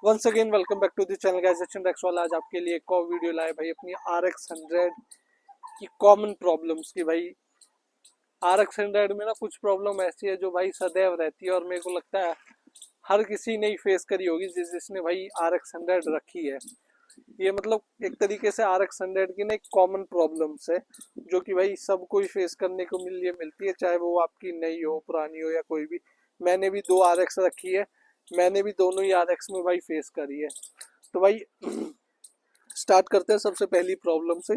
Once again welcome back to the channel guys. Sachin Rexwal आज आपके लिए एक और वीडियो लाए भाई अपनी RX 100 की कॉमन प्रॉब्लम्स की। भाई RX 100 में ना कुछ प्रॉब्लम ऐसी है जो भाई सदैव रहती है और मेरे को लगता है हर किसी ने ही फेस करी होगी जिसने भाई RX 100 रखी है। ये मतलब एक तरीके से RX 100 की ना एक कॉमन प्रॉब्लम्स है जो कि भाई सबको ही फेस करने को मिलती है, चाहे वो आपकी नई हो पुरानी हो या कोई भी। मैंने भी 2 RX रखी है, मैंने भी दोनों ही RX में भाई फेस करी है। तो भाई स्टार्ट करते हैं सबसे पहली प्रॉब्लम से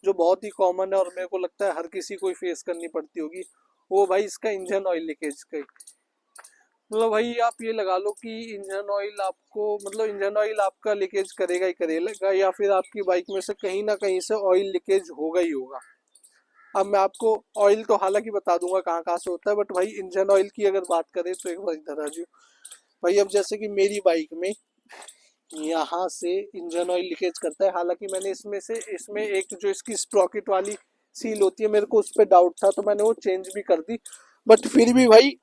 जो बहुत ही कॉमन है और मेरे को लगता है हर किसी को ही फेस करनी पड़ती होगी। वो भाई इसका इंजन ऑयल लीकेज का। मतलब भाई आप ये लगा लो कि इंजन ऑयल आपको मतलब इंजन ऑयल आपका लीकेज करेगा ही करेगा, या फिर आपकी बाइक में से कहीं ना कहीं से ऑयल लीकेज होगा ही होगा। अब मैं आपको ऑयल तो हालांकि बता दूंगा कहाँ कहाँ से होता है, बट भाई इंजन ऑयल की अगर बात करें तो एक बार इधर आ जाओ। भाई अब जैसे कि मेरी बाइक में यहाँ से इंजन ऑयल लीकेज करता है। हालांकि मैंने इसमें एक जो इसकी स्प्रॉकेट वाली सील होती है, मेरे को उस पर डाउट था तो मैंने वो चेंज भी कर दी। बट फिर भी भाई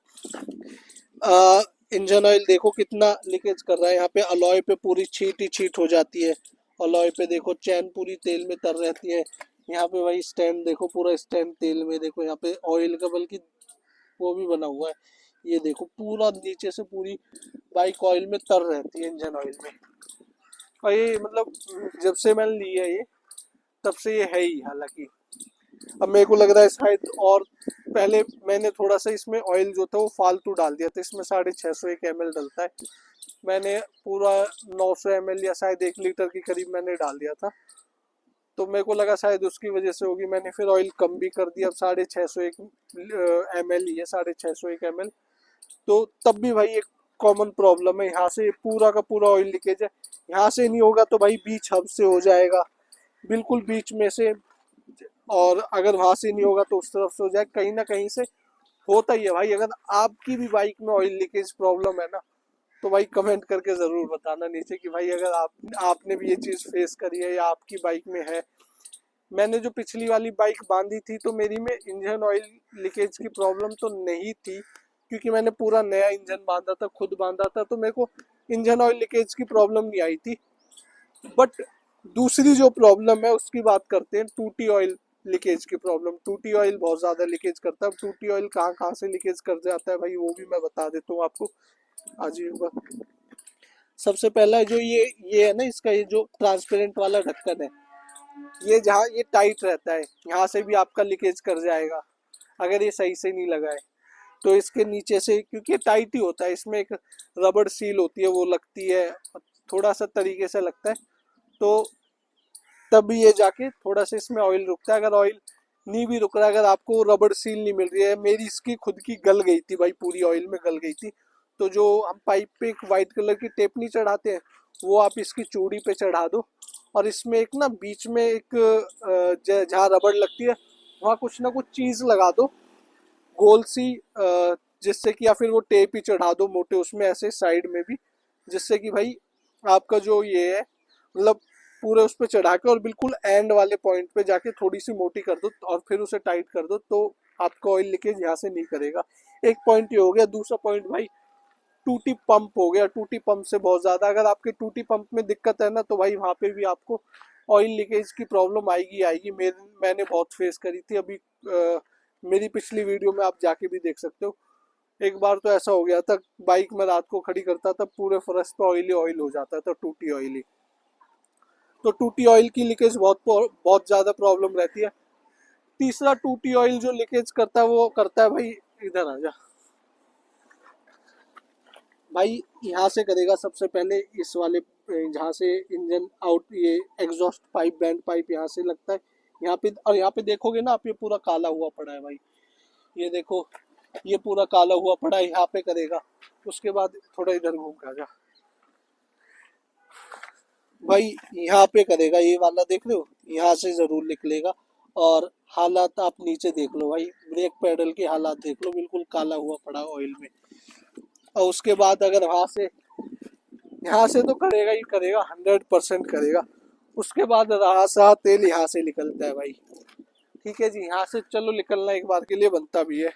इंजन ऑयल देखो कितना लीकेज कर रहा है। यहाँ पे अलॉय पे पूरी छीट ही छीट हो जाती है। अलॉय पे देखो चैन पूरी तेल में तर रहती है। यहाँ पे भाई स्टैंड देखो, पूरा स्टैंड तेल में। देखो यहाँ पे ऑयल का बल्कि वो भी बना हुआ है। ये देखो पूरा नीचे से पूरी बाइक ऑयल में तर रहती है, इंजन ऑयल में। और ये मतलब जब से मैंने लिया ये तब से ये है ही। हालांकि अब मेरे को लग रहा है शायद और पहले मैंने थोड़ा सा इसमें ऑयल जो था वो फालतू डाल दिया था। इसमें 650 ml डलता है, मैंने पूरा 900 ml या शायद 1 लीटर के करीब मैंने डाल दिया था। तो मेरे को लगा शायद उसकी वजह से होगी, मैंने फिर ऑयल कम भी कर दिया। अब 650 ml ही है, 650 1 ml। तो तब भी भाई एक कॉमन प्रॉब्लम है, यहाँ से पूरा का पूरा ऑयल लीकेज है। यहाँ से नहीं होगा तो भाई बीच हब से हो जाएगा, बिल्कुल बीच में से। और अगर वहां से नहीं होगा तो उस तरफ से हो जाएगा, कहीं ना कहीं से होता ही है भाई। अगर आपकी भी बाइक में ऑयल लीकेज प्रॉब्लम है ना, तो भाई कमेंट करके जरूर बताना नीचे कि भाई अगर आपने भी ये चीज फेस करी है या आपकी बाइक में है। मैंने जो पिछली वाली बाइक बांधी थी तो मेरी में इंजन ऑयल लीकेज की प्रॉब्लम तो नहीं थी, क्योंकि मैंने पूरा नया इंजन बांधा था, खुद बांधा था, तो मेरे को इंजन ऑयल लीकेज की प्रॉब्लम नहीं आई थी। बट दूसरी जो प्रॉब्लम है उसकी बात करते हैं, टूटी ऑयल लीकेज की प्रॉब्लम। टूटी ऑयल बहुत ज़्यादा लीकेज करता है। टूटी ऑयल कहाँ कहाँ से लीकेज कर जाता है भाई वो भी मैं बता देता हूँ आपको। आज सबसे पहला जो ये है ना, इसका ये जो ट्रांसपेरेंट वाला ढक्कन है, ये जहाँ ये टाइट रहता है यहाँ से भी आपका लीकेज कर जाएगा अगर ये सही से नहीं लगा है। तो इसके नीचे से, क्योंकि ये टाइट ही होता है, इसमें एक रबड़ सील होती है वो लगती है, थोड़ा सा तरीके से लगता है। तो तब ये जाके थोड़ा सा इसमें ऑयल रुकता है। अगर ऑयल नहीं भी रुक रहा है, अगर आपको रबड़ सील नहीं मिल रही है, मेरी इसकी खुद की गल गई थी भाई, पूरी ऑयल में गल गई थी। तो जो हम पाइप पे एक वाइट कलर की टेप नहीं चढ़ाते हैं, वो आप इसकी चूड़ी पे चढ़ा दो। और इसमें एक ना बीच में एक जहाँ रबड़ लगती है वहाँ कुछ ना कुछ चीज़ लगा दो, गोल सी, जिससे कि, या फिर वो टेप ही चढ़ा दो मोटे उसमें ऐसे साइड में भी, जिससे कि भाई आपका जो ये है मतलब पूरे उस पर चढ़ा के और बिल्कुल एंड वाले पॉइंट पे जाके थोड़ी सी मोटी कर दो और फिर उसे टाइट कर दो, तो आपका ऑयल लीकेज यहाँ से नहीं करेगा। एक पॉइंट ये हो गया। दूसरा पॉइंट भाई टूटी पंप हो गया। टूटी पंप से बहुत ज़्यादा, अगर आपके टूटी पंप में दिक्कत है ना, तो भाई वहाँ पे भी आपको ऑयल लीकेज की प्रॉब्लम आएगी आएगी। मैंने बहुत फेस करी थी। अभी मेरी पिछली वीडियो में आप जाके भी देख सकते हो। एक बार तो ऐसा हो गया था, बाइक में रात को खड़ी करता था, पूरे फर्श पे ऑयल ही ऑयल हो जाता था, टूटी ऑयल ही। तो टूटी ऑयल की लीकेज बहुत बहुत ज़्यादा प्रॉब्लम रहती है। तीसरा टूटी ऑयल जो लीकेज करता है वो करता है भाई, इधर आ जा भाई, यहाँ से करेगा सबसे पहले। इस वाले जहाँ से इंजन आउट, ये एग्जॉस्ट पाइप, बैंड पाइप यहाँ से लगता है यहाँ पे। और यहाँ पे देखोगे ना आप, ये पूरा काला हुआ पड़ा है भाई, ये देखो, ये पूरा काला हुआ पड़ा है, यहाँ पे करेगा। उसके बाद थोड़ा इधर घूम के आ जा भाई, यहाँ पे करेगा, ये वाला देख रहे हो, यहाँ से जरूर निकलेगा। और हालात आप नीचे देख लो भाई, ब्रेक पैडल के हालात देख लो, बिल्कुल काला हुआ पड़ा ऑयल में। और उसके बाद अगर वहां से, यहाँ से तो करेगा ही करेगा, 100% करेगा। उसके बाद रहा सा तेल यहाँ से निकलता है भाई। ठीक है जी, यहाँ से चलो निकलना एक बार के लिए बनता भी है।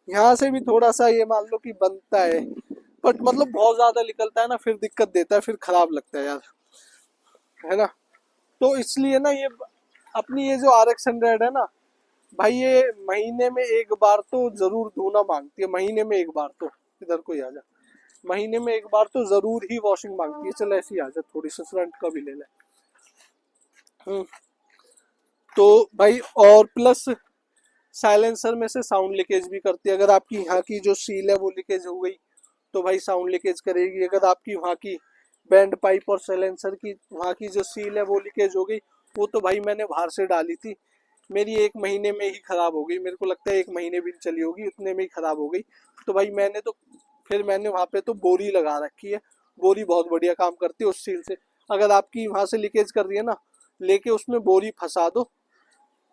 यहाँ से भी थोड़ा सा ये मान लो कि बनता है, बट मतलब बहुत ज्यादा निकलता है ना, फिर दिक्कत देता है, फिर खराब लगता है यार, है ना। तो इसलिए ना ये अपनी ये जो RX 100 है ना भाई, ये महीने में एक बार तो जरूर धोना मांगती है, महीने में एक बार तो, इधर को ही आ जा, महीने में एक बार तो जरूर ही वॉशिंग मांगती है। चल ऐसी आ जा, थोड़ी सी फ्रंट का भी ले ले। हम्म, तो भाई और प्लस साइलेंसर में से साउंड लीकेज भी करती है। अगर आपकी यहाँ की जो सील है वो लीकेज हो गई तो भाई साउंड लीकेज करेगी। अगर आपकी वहाँ की बैंड पाइप और साइलेंसर की वहाँ की जो सील है वो लीकेज हो गई, वो तो भाई मैंने बाहर से डाली थी, मेरी 1 महीने में ही खराब हो गई। मेरे को लगता है 1 महीने भी नहीं चली होगी, उतने में ही खराब हो गई। तो भाई मैंने तो फिर मैंने वहाँ पे तो बोरी लगा रखी है। बोरी बहुत बढ़िया काम करती है उस सील से। अगर आपकी वहाँ से लीकेज कर रही है ना, लेके उसमें बोरी फंसा दो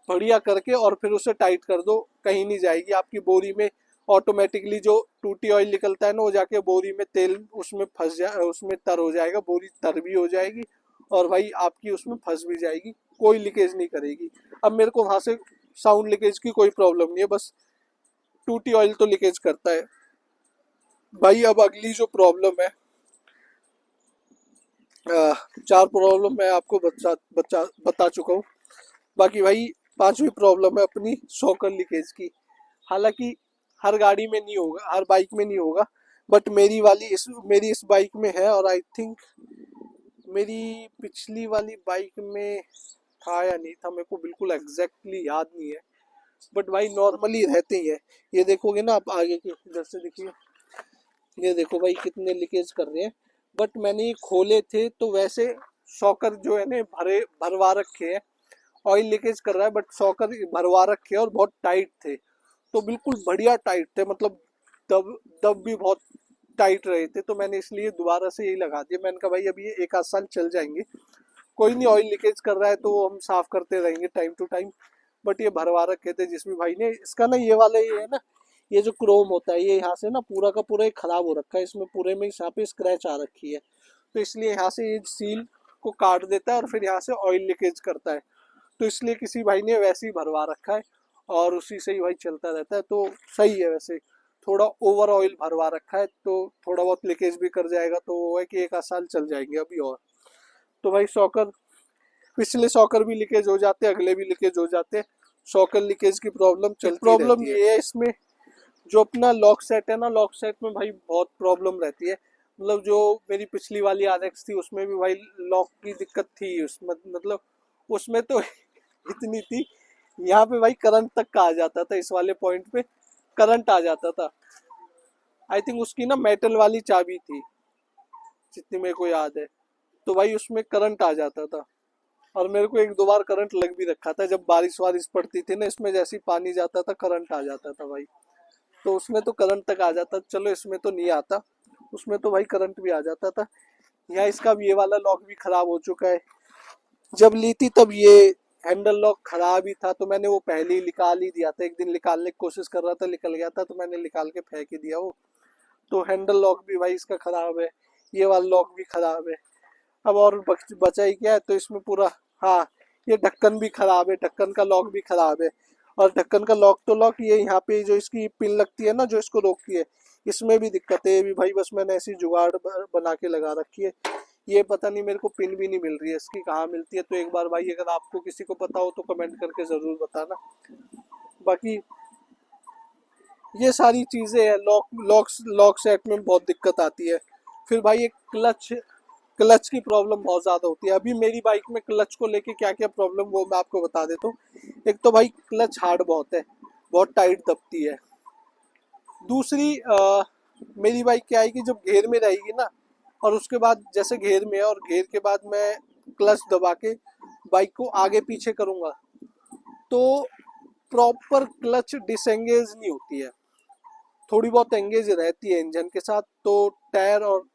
बढ़िया करके, और फिर उसे टाइट कर दो, कहीं नहीं जाएगी आपकी बोरी में। ऑटोमेटिकली जो टूटी ऑयल निकलता है ना, वो जाके बोरी में तेल उसमें फंस जा उसमें तर हो जाएगा, बोरी तर भी हो जाएगी और भाई आपकी उसमें फंस भी जाएगी, कोई लीकेज नहीं करेगी। अब मेरे को वहां से साउंड लीकेज की कोई प्रॉब्लम नहीं है, बस टूटी ऑयल तो लीकेज करता है भाई। अब अगली जो प्रॉब्लम है, 4 प्रॉब्लम मैं आपको बता चुका हूँ। बाकी भाई 5वीं प्रॉब्लम है अपनी शॉकर लीकेज की। हालांकि हर गाड़ी में नहीं होगा, हर बाइक में नहीं होगा, बट मेरी इस बाइक में है, और आई थिंक मेरी पिछली वाली बाइक में था या नहीं था, मेरे को बिल्कुल एग्जैक्टली याद नहीं है। बट भाई नॉर्मली रहते ही है। ये देखोगे ना आप आगे के, इधर से देखिए, ये देखो भाई कितने लीकेज कर रहे हैं। बट मैंने ये खोले थे तो वैसे शॉकर जो है ना भरवा रखे हैं। ऑयल लीकेज कर रहा है बट शॉकर भरवा रखे हैं और बहुत टाइट थे, तो बिल्कुल बढ़िया टाइट थे, मतलब दब दब भी बहुत टाइट रहे थे। तो मैंने इसलिए दोबारा से यही लगा दिया। मैंने कहा भाई अभी ये 1 आध साल चल जाएंगे, कोई नहीं, ऑयल लीकेज कर रहा है तो हम साफ करते रहेंगे टाइम टू टाइम। बट ये भरवा रखे थे जिसमें भाई ने, इसका ना ये वाला ये है ना, ये जो क्रोम होता है ये यहाँ से ना पूरा का पूरा ही खराब हो रखा है, इसमें पूरे में यहाँ पे स्क्रैच आ रखी है। तो इसलिए यहाँ से ये सील को काट देता है और फिर यहाँ से ऑयल लीकेज करता है। तो इसलिए किसी भाई ने वैसे ही भरवा रखा है और उसी से ही भाई चलता रहता है, तो सही है। वैसे थोड़ा ओवर ऑयल भरवा रखा है तो थोड़ा बहुत लीकेज भी कर जाएगा, तो वो है कि 1 आध साल चल जाएंगे अभी और। तो भाई शॉकर, पिछले शॉकर भी लीकेज हो जाते हैं, अगले भी लीकेज हो जाते हैं। शॉकर लीकेज की प्रॉब्लम चलती प्रॉब्लम ये है इसमें, जो अपना लॉक सेट है ना, लॉक सेट में भाई बहुत प्रॉब्लम रहती है। मतलब जो मेरी पिछली वाली RX थी उसमें भी भाई लॉक की दिक्कत थी, उसमें मतलब उसमें तो इतनी थी, यहाँ पे भाई करंट तक का आ जाता था, इस वाले पॉइंट पे करंट आ जाता था। आई थिंक उसकी ना मेटल वाली चाबी थी जितनी मेरे को याद है, तो भाई उसमें करंट आ जाता था। और मेरे को 1 2 बार करंट लग भी रखा था, जब बारिश वारिश पड़ती थी ना, इसमें जैसे ही पानी जाता था करंट आ जाता था भाई। तो उसमें तो करंट तक आ जाता, चलो इसमें तो नहीं आता, उसमें तो भाई करंट भी आ जाता था। यहाँ इसका भी ये वाला लॉक भी खराब हो चुका है। जब ली थी तब ये हैंडल लॉक खराब ही था, तो मैंने वो पहले ही निकाल ही दिया था। एक दिन निकालने की कोशिश कर रहा था, निकल गया था, तो मैंने निकाल के फेंक ही दिया वो। तो हैंडल लॉक भी भाई इसका खराब है, ये वाला लॉक भी खराब है। अब और बचा ही क्या है, तो इसमें पूरा, हाँ, ये ढक्कन भी खराब है, ढक्कन का लॉक भी खराब है। और ढक्कन का लॉक तो लॉक, ये यहाँ पे जो इसकी पिन लगती है ना जो इसको रोकती है, इसमें भी दिक्कत है। ये भी भाई बस मैंने ऐसी जुगाड़ बना के लगा रखी है। ये पता नहीं मेरे को पिन भी नहीं मिल रही है इसकी, कहाँ मिलती है। तो एक बार भाई अगर आपको किसी को पता हो तो कमेंट करके जरूर बताना। बाकी ये सारी चीजें हैं, लॉक सेट में बहुत दिक्कत आती है। फिर भाई एक क्लच की प्रॉब्लम बहुत ज़्यादा होती है। अभी मेरी बाइक में क्लच को लेके क्या क्या प्रॉब्लम वो मैं आपको बता देता हूँ। एक तो भाई क्लच हार्ड बहुत है, बहुत टाइट दबती है। दूसरी मेरी बाइक क्या है कि जब घेर में रहेगी ना, और उसके बाद जैसे घेर में है और घेर के बाद मैं क्लच दबा के बाइक को आगे पीछे करूँगा, तो प्रॉपर क्लच डिसएंगेज नहीं होती है, थोड़ी बहुत एंगेज रहती है इंजन के साथ। तो टायर और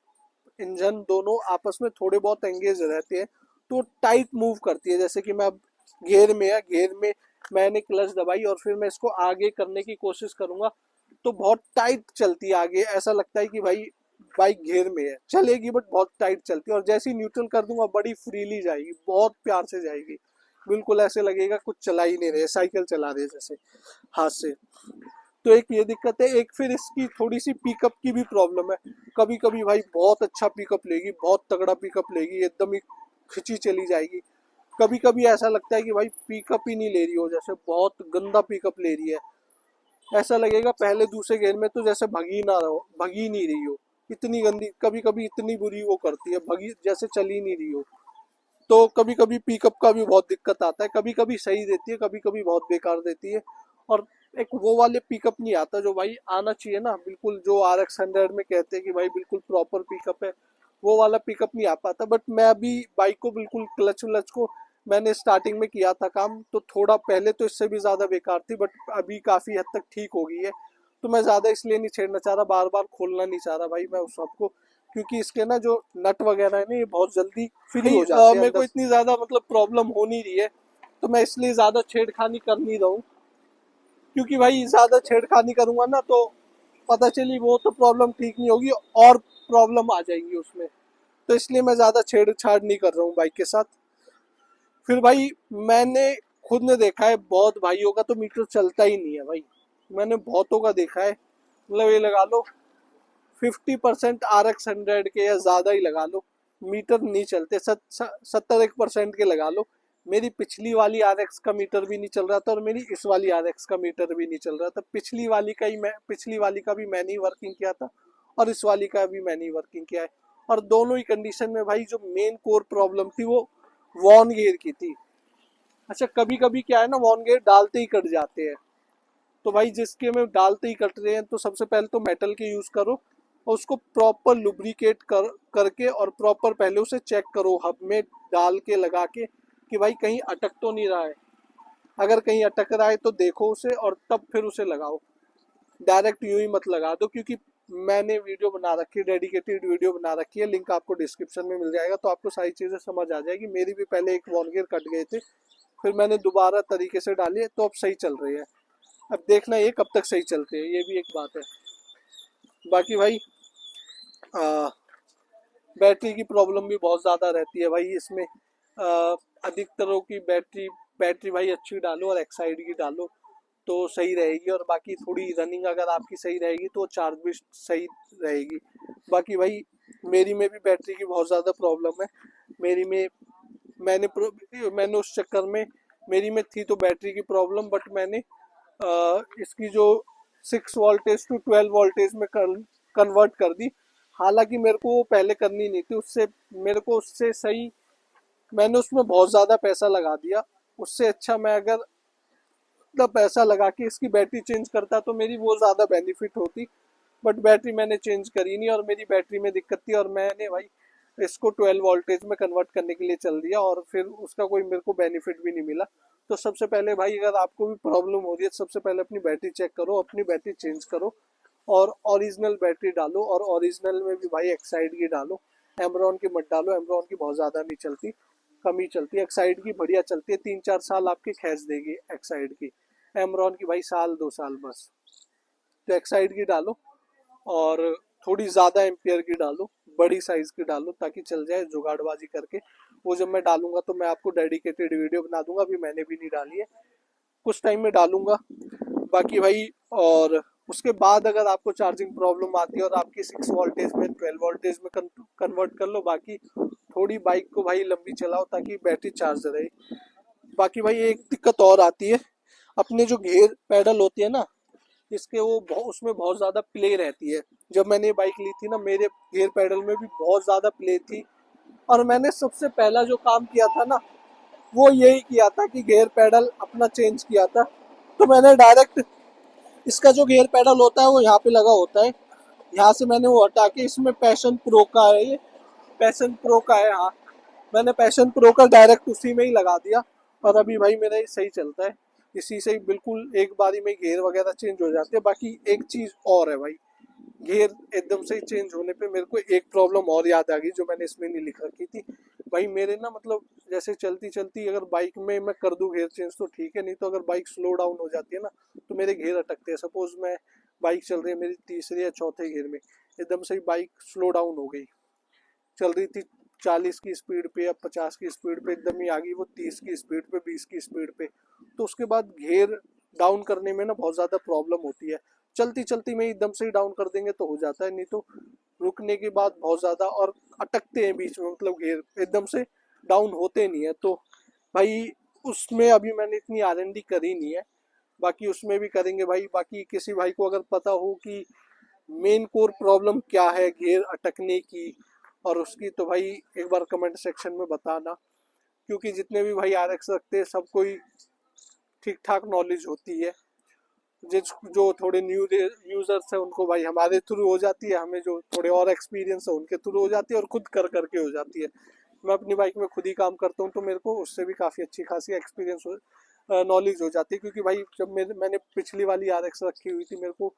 इंजन दोनों आपस में थोड़े बहुत एंगेज रहते हैं, तो टाइट मूव करती है। जैसे कि मैं अब घेर में है, घेर में मैंने क्लच दबाई और फिर मैं इसको आगे करने की कोशिश करूंगा, तो बहुत टाइट चलती है आगे। ऐसा लगता है कि भाई बाइक घेर में है, चलेगी बट बहुत टाइट चलती है। और जैसे ही न्यूट्रल कर दूंगा बड़ी फ्रीली जाएगी, बहुत प्यार से जाएगी, बिल्कुल ऐसे लगेगा कुछ चला ही नहीं रहे, साइकिल चला रहे जैसे हाथ से। तो एक ये दिक्कत है। एक फिर इसकी थोड़ी सी पिकअप की भी प्रॉब्लम है। कभी कभी भाई बहुत अच्छा पिकअप लेगी, बहुत तगड़ा पिकअप लेगी, एकदम ही खिंची चली जाएगी। कभी कभी ऐसा लगता है कि भाई पिकअप ही नहीं ले रही हो, जैसे बहुत गंदा पिकअप ले रही है। ऐसा लगेगा पहले दूसरे गेयर में तो जैसे भगी ना रहो, भगी नहीं रही हो। इतनी गंदी, कभी कभी इतनी बुरी वो करती है, भगी जैसे चली नहीं रही हो। तो कभी कभी पिकअप का भी बहुत दिक्कत आता है। कभी कभी सही देती है, कभी कभी बहुत बेकार देती है। और एक वो वाले पिकअप नहीं आता जो भाई आना चाहिए ना, बिल्कुल जो RX 100 में कहते हैं कि भाई बिल्कुल प्रॉपर पिकअप है, वो वाला पिकअप नहीं आ पाता। बट मैं अभी बाइक को बिल्कुल क्लच व्लच को मैंने स्टार्टिंग में किया था काम, तो थोड़ा पहले तो इससे भी ज़्यादा बेकार थी, बट अभी काफ़ी हद तक ठीक हो गई है। तो मैं ज़्यादा इसलिए नहीं छेड़ना चाह रहा, बार बार खोलना नहीं चाह रहा भाई मैं उस सबको, क्योंकि इसके ना जो नट वगैरह है ना ये बहुत जल्दी फ्री हो जाते हैं। मेरे को इतनी ज़्यादा मतलब प्रॉब्लम हो नहीं रही है, तो मैं इसलिए ज़्यादा छेड़खानी कर नहीं रहा हूँ। क्योंकि भाई ज़्यादा छेड़खानी करूँगा ना तो पता चली वो तो प्रॉब्लम ठीक नहीं होगी और प्रॉब्लम आ जाएगी उसमें। तो इसलिए मैं ज़्यादा छेड़छाड़ नहीं कर रहा हूँ बाइक के साथ। फिर भाई मैंने खुद ने देखा है, बहुत भाइयों का तो मीटर चलता ही नहीं है भाई। मैंने बहुतों का देखा है, मतलब ये लगा लो 50% RX 100 के या ज़्यादा ही लगा लो मीटर नहीं चलते। 70% के लगा लो। मेरी पिछली वाली RX का मीटर भी नहीं चल रहा था और मेरी इस वाली RX का मीटर भी नहीं चल रहा था। पिछली वाली का भी मैंने ही वर्किंग किया था और इस वाली का भी मैंने ही वर्किंग किया है। और दोनों ही कंडीशन में भाई जो मेन कोर प्रॉब्लम थी वो वॉन गियर की थी। अच्छा कभी कभी क्या है ना, वॉन गियर डालते ही कट जाते हैं। तो भाई जिसके में डालते ही कट रहे हैं तो सबसे पहले तो मेटल के यूज़ करो और उसको प्रॉपर लुब्रिकेट करके और प्रॉपर पहले उसे चेक करो हब में डाल के लगा के कि भाई कहीं अटक तो नहीं रहा है। अगर कहीं अटक रहा है तो देखो उसे और तब फिर उसे लगाओ। डायरेक्ट यूं ही मत लगा दो, क्योंकि मैंने वीडियो बना रखी है, डेडिकेटेड वीडियो बना रखी है, लिंक आपको डिस्क्रिप्शन में मिल जाएगा, तो आपको सारी चीज़ें समझ आ जाएगी। मेरी भी पहले एक वॉन गियर कट गए थे, फिर मैंने दोबारा तरीके से डाली है, तो अब सही चल रही है। अब देखना ये कब तक सही चलते हैं, ये भी एक बात है। बाकी भाई बैटरी की प्रॉब्लम भी बहुत ज़्यादा रहती है भाई इसमें। अधिकतरों की बैटरी बैटरी भाई अच्छी डालो और एक्साइड की डालो तो सही रहेगी, और बाकी थोड़ी रनिंग अगर आपकी सही रहेगी तो चार्ज भी सही रहेगी। बाकी भाई मेरी में भी बैटरी की बहुत ज़्यादा प्रॉब्लम है। मेरी में मैंने उस चक्कर में, मेरी में थी तो बैटरी की प्रॉब्लम, बट मैंने इसकी जो 6 वोल्टेज टू 12 वोल्टेज में कन्वर्ट कर दी। हालांकि मेरे को वो पहले करनी नहीं थी, उससे मेरे को उससे सही, मैंने उसमें बहुत ज़्यादा पैसा लगा दिया। उससे अच्छा मैं अगर इतना पैसा लगा के इसकी बैटरी चेंज करता तो मेरी वो ज़्यादा बेनिफिट होती। बट बैटरी मैंने चेंज करी नहीं और मेरी बैटरी में दिक्कत थी और मैंने भाई इसको 12 वोल्टेज में कन्वर्ट करने के लिए चल दिया और फिर उसका कोई मेरे को बेनिफिट भी नहीं मिला। तो सबसे पहले भाई अगर आपको भी प्रॉब्लम हो रही है, सबसे पहले अपनी बैटरी चेक करो, अपनी बैटरी चेंज करो और ओरिजिनल बैटरी डालो। और ओरिजिनल में भी भाई एक्साइड की डालो, एमरॉन की मत डालो। एमरॉन की बहुत ज़्यादा नहीं चलती, कम ही चलती है। एक्साइड की बढ़िया चलती है, 3-4 साल आपकी खींच देगी एक्साइड की। एमरॉन की भाई 1-2 साल बस। तो एक्साइड की डालो और थोड़ी ज़्यादा एम्पियर की डालो, बड़ी साइज़ की डालो ताकि चल जाए जुगाड़बाजी करके। वो जब मैं डालूंगा तो मैं आपको डेडिकेटेड वीडियो बना दूंगा, अभी मैंने भी नहीं डाली है, कुछ टाइम में डालूंगा। बाकी भाई और उसके बाद अगर आपको चार्जिंग प्रॉब्लम आती है और आपकी 6 वोल्टेज में 12 वोल्टेज में कन्वर्ट कर लो। बाकी थोड़ी बाइक को भाई लंबी चलाओ ताकि बैटरी चार्ज रहे। बाकी भाई एक दिक्कत और आती है, अपने जो गियर पैडल होती है ना इसके वो उसमें बहुत ज़्यादा प्ले रहती है। जब मैंने ये बाइक ली थी ना मेरे गियर पैडल में भी बहुत ज़्यादा प्ले थी। और मैंने सबसे पहला जो काम किया था ना वो यही किया था कि गियर पैडल अपना चेंज किया था। तो मैंने डायरेक्ट इसका जो गियर पैडल होता है वो यहाँ पे लगा होता है, यहाँ से मैंने वो हटा के, इसमें पैशन प्रो का है, ये पैशन प्रो का है। हाँ मैंने पैशन प्रो का डायरेक्ट उसी में ही लगा दिया और अभी भाई मेरा ये सही चलता है। इसी से ही बिल्कुल एक बारी में गियर वगैरह चेंज हो जाते हैं। बाकी एक चीज़ और है भाई, गियर एकदम से ही चेंज होने पे मेरे को एक प्रॉब्लम और याद आ गई जो मैंने इसमें नहीं लिख रखी थी। भाई मेरे ना मतलब जैसे चलती चलती अगर बाइक में मैं कर दूं गियर चेंज तो ठीक है, नहीं तो अगर बाइक स्लो डाउन हो जाती है ना तो मेरे गियर अटकते हैं। सपोज मैं बाइक चल रही है मेरी तीसरे या चौथे गियर में, एकदम से ही बाइक स्लो डाउन हो गई, चल रही थी 40 की स्पीड पे या 50 की स्पीड पे, एकदम ही आ गई वो 30 की स्पीड पे, 20 की स्पीड पे। तो उसके बाद गियर डाउन करने में ना बहुत ज़्यादा प्रॉब्लम होती है। चलती चलती में एकदम से ही डाउन कर देंगे तो हो जाता है, नहीं तो रुकने के बाद बहुत ज़्यादा और अटकते हैं बीच में, मतलब गियर एकदम से डाउन होते नहीं है। तो भाई उसमें अभी मैंने इतनी R&D करी नहीं है, बाकी उसमें भी करेंगे भाई। बाकी किसी भाई को अगर पता हो कि मेन कोर प्रॉब्लम क्या है गियर अटकने की और उसकी, तो भाई एक बार कमेंट सेक्शन में बताना, क्योंकि जितने भी भाई RX रखते हैं सबको ही ठीक ठाक नॉलेज होती है। जिस जो थोड़े न्यू यूजर्स है उनको भाई हमारे थ्रू हो जाती है, हमें जो थोड़े और एक्सपीरियंस है उनके थ्रू हो जाती है, और खुद कर करके हो जाती है। मैं अपनी बाइक में खुद ही काम करता हूँ तो मेरे को उससे भी काफ़ी अच्छी खासी एक्सपीरियंस नॉलेज हो जाती है, क्योंकि भाई जब मैंने पिछली वाली RX रखी हुई थी, मेरे को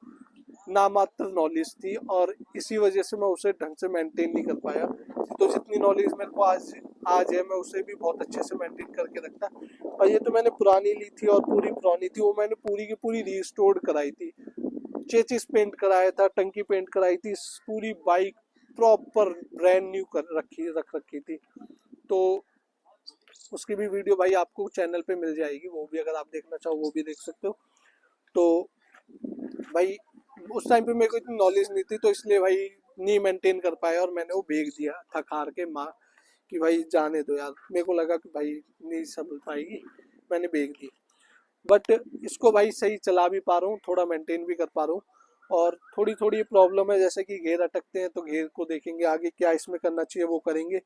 नामात्र नॉलेज थी और इसी वजह से मैं उसे ढंग से मेंटेन नहीं कर पाया। तो जितनी नॉलेज मेरे को आज आज है मैं उसे भी बहुत अच्छे से मेंटेन करके रखता। और ये तो मैंने पुरानी ली थी और पूरी पुरानी थी, वो मैंने पूरी की पूरी रिस्टोर्ड कराई थी, चेचिस पेंट कराया था, टंकी पेंट कराई थी, पूरी बाइक प्रॉपर ब्रांड न्यू रख रखी थी। तो उसकी भी वीडियो भाई आपको चैनल पे मिल जाएगी, वो भी अगर आप देखना चाहो वो भी देख सकते हो। तो भाई उस टाइम पे मेरे को इतनी नॉलेज नहीं थी, तो इसलिए भाई नहीं मेंटेन कर पाया और मैंने वो बेच दिया थक हार के, माँ कि भाई जाने दो यार, मेरे को लगा कि भाई नहीं संभल पाएगी, मैंने बेच दी। बट इसको भाई सही चला भी पा रहा हूँ, थोड़ा मेंटेन भी कर पा रहा हूँ। और थोड़ी थोड़ी प्रॉब्लम है, जैसे कि घेर अटकते हैं तो घेर को देखेंगे आगे क्या इसमें करना चाहिए, वो करेंगे।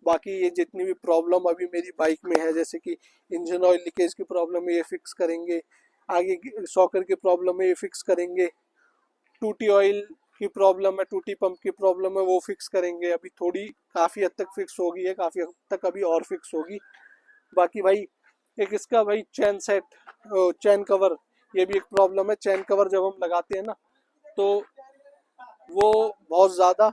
बाकी ये जितनी भी प्रॉब्लम अभी मेरी बाइक में है, जैसे कि इंजन ऑयल लीकेज की प्रॉब्लम है, ये फिक्स करेंगे। आगे सॉकर की प्रॉब्लम है, ये फिक्स करेंगे। टूटी ऑयल की प्रॉब्लम है, टूटी पंप की प्रॉब्लम है, वो फिक्स करेंगे। अभी थोड़ी काफ़ी हद तक फिक्स हो गई है, काफ़ी हद तक अभी और फिक्स होगी। बाकी भाई एक इसका भाई चैन सेट, चैन कवर, ये भी एक प्रॉब्लम है। चैन कवर जब हम लगाते हैं ना तो वो बहुत ज़्यादा,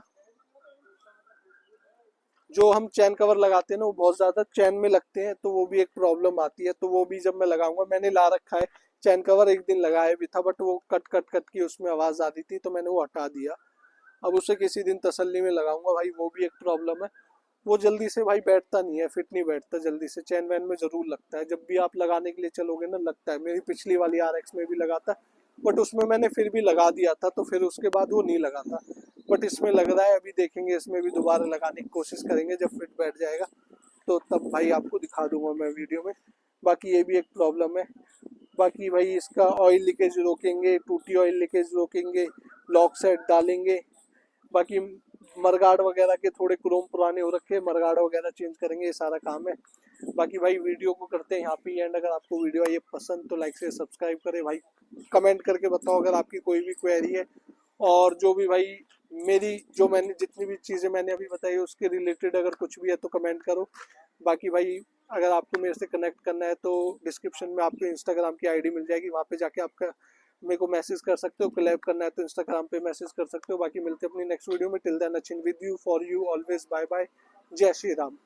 जो हम चैन कवर लगाते हैं ना वो बहुत ज़्यादा चैन में लगते हैं, तो वो भी एक प्रॉब्लम आती है। तो वो भी जब मैं लगाऊंगा, मैंने ला रखा है चैन कवर, एक दिन लगाया भी था, बट वो कट कट कट की उसमें आवाज़ आ रही थी तो मैंने वो हटा दिया। अब उसे किसी दिन तसल्ली में लगाऊंगा भाई, वो भी एक प्रॉब्लम है। वो जल्दी से भाई बैठता नहीं है, फिट नहीं बैठता जल्दी से, चैन वैन में ज़रूर लगता है। जब भी आप लगाने के लिए चलोगे ना लगता है, मेरी पिछली वाली RX में भी लगा था, बट उसमें मैंने फिर भी लगा दिया था, तो फिर उसके बाद वो नहीं लगा था। बट इसमें लग रहा है, अभी देखेंगे, इसमें भी दोबारा लगाने की कोशिश करेंगे, जब फिट बैठ जाएगा तो तब भाई आपको दिखा दूंगा मैं वीडियो में। बाकी ये भी एक प्रॉब्लम है। बाकी भाई इसका ऑयल लीकेज रोकेंगे, टूटी ऑयल लीकेज रोकेंगे, लॉक सेट डालेंगे। बाकी मरगाड़ वगैरह के थोड़े क्रोम पुराने हो रखे, मरगाड़ वगैरह चेंज करेंगे, ये सारा काम है। बाकी भाई वीडियो को करते हैं यहाँ पे एंड। अगर आपको वीडियो आई है पसंद तो लाइक से सब्सक्राइब करें भाई, कमेंट करके बताओ अगर आपकी कोई भी क्वेरी है। और जो भी भाई मेरी, जो मैंने जितनी भी चीज़ें मैंने अभी बताई उसके रिलेटेड अगर कुछ भी है तो कमेंट करो। बाकी भाई अगर आपको मेरे से कनेक्ट करना है तो डिस्क्रिप्शन में आपको इंस्टाग्राम की आईडी मिल जाएगी, वहाँ पे जाके आपका मेरे को मैसेज कर सकते हो। कोलैब करना है तो इंस्टाग्राम पे मैसेज कर सकते हो। बाकी मिलते हैं अपनी नेक्स्ट वीडियो में। टिल देन, अचिन with you, for you always, bye bye, जय श्री राम।